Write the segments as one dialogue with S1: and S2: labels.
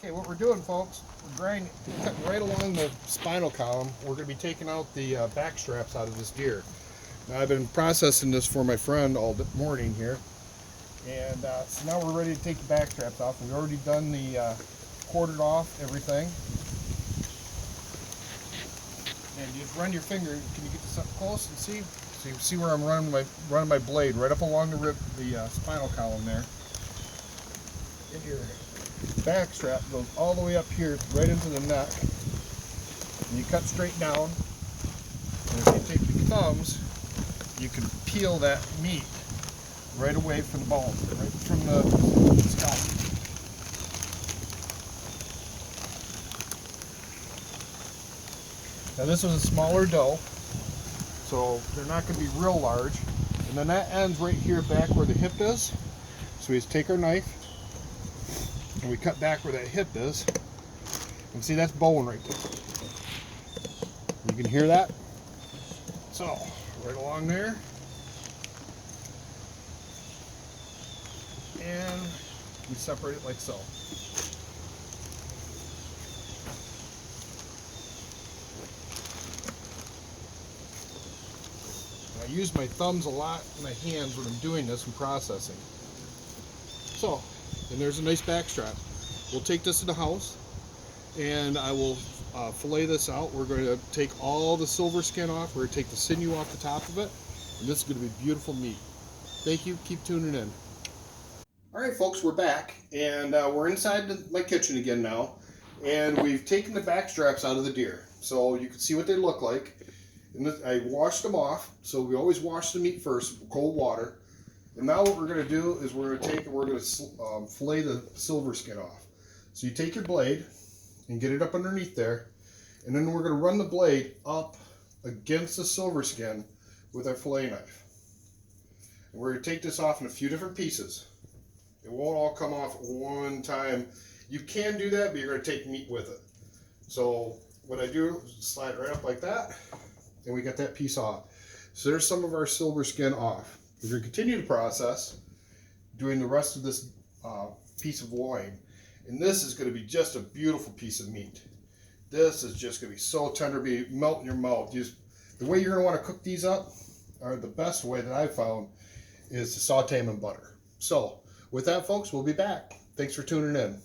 S1: Okay, what we're doing, folks, we're cutting right along the spinal column. We're going to be taking out the back straps out of this deer. Now, I've been processing this for my friend all morning here, and so now we're ready to take the back straps off. We've already done the quartered off everything. And you just run your finger. Can you get this up close and see? So you see where I'm running my blade right up along the spinal column there. And your back strap goes all the way up here, right into the neck. And you cut straight down. And if you take your thumbs, you can peel that meat right away from the bone, right from the scalp. Now this is a smaller doe, so they're not going to be real large. And then that ends right here back where the hip is. So we just take our knife and we cut back where that hip is. And see, that's bone right there. You can hear that? So, right along there. And we separate it like so. I use my thumbs a lot and my hands when I'm doing this and processing. So, and there's a nice back strap. We'll take this to the house and I will fillet this out. We're going to take all the silver skin off. We're going to take the sinew off the top of it. And this is going to be beautiful meat. Thank you. Keep tuning in. All right, folks, we're back. And we're inside my kitchen again now. And we've taken the back straps out of the deer. So you can see what they look like. And I washed them off, so we always wash the meat first with cold water. And now what we're going to do is we're going to fillet the silver skin off. So you take your blade and get it up underneath there, and then we're going to run the blade up against the silver skin with our fillet knife. And we're going to take this off in a few different pieces. It won't all come off at one time. You can do that, but you're going to take meat with it. So what I do is slide it right up like that. And we got that piece off. So there's some of our silver skin off. We're going to continue to process, doing the rest of this piece of loin. And this is going to be just a beautiful piece of meat. This is just going to be so tender, melt in your mouth. The way you're going to want to cook these up, or the best way that I've found, is to saute them in butter. So with that, folks, we'll be back. Thanks for tuning in.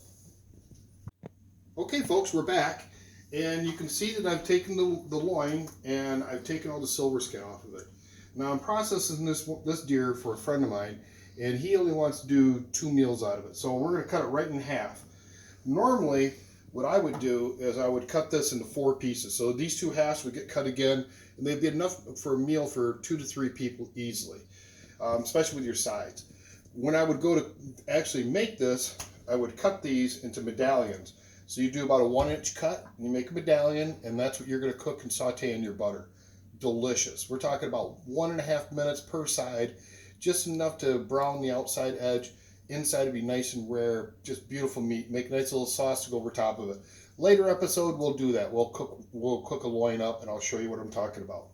S1: Okay, folks, we're back. And you can see that I've taken the loin and I've taken all the silver skin off of it. Now I'm processing this deer for a friend of mine, and he only wants to do 2 meals out of it. So we're going to cut it right in half. Normally, what I would do is I would cut this into 4 pieces. So these 2 halves would get cut again, and they'd be enough for a meal for 2 to 3 people easily, especially with your sides. When I would go to actually make this, I would cut these into medallions. So you do about a 1-inch cut, and you make a medallion, and that's what you're going to cook and saute in your butter. Delicious. We're talking about 1.5 minutes per side, just enough to brown the outside edge, inside to be nice and rare, just beautiful meat. Make a nice little sauce to go over top of it. Later episode, we'll do that. We'll cook a loin up, and I'll show you what I'm talking about.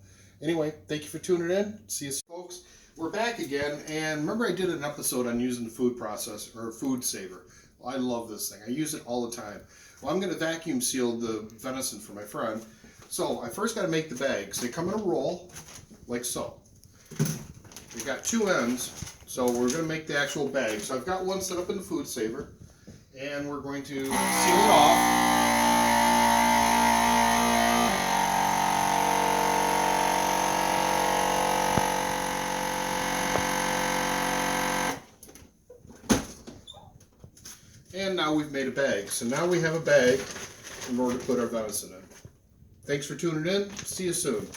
S1: Anyway, thank you for tuning in. See you, folks. We're back again, and remember I did an episode on using the food processor, or food saver. I love this thing. I use it all the time. Well, I'm going to vacuum seal the venison for my friend. So I first got to make the bags. They come in a roll, like so. They got 2 ends, so we're going to make the actual bag. So I've got one set up in the food saver, and we're going to seal it off. And now we've made a bag. So now we have a bag in order to put our venison in. Thanks for tuning in. See you soon.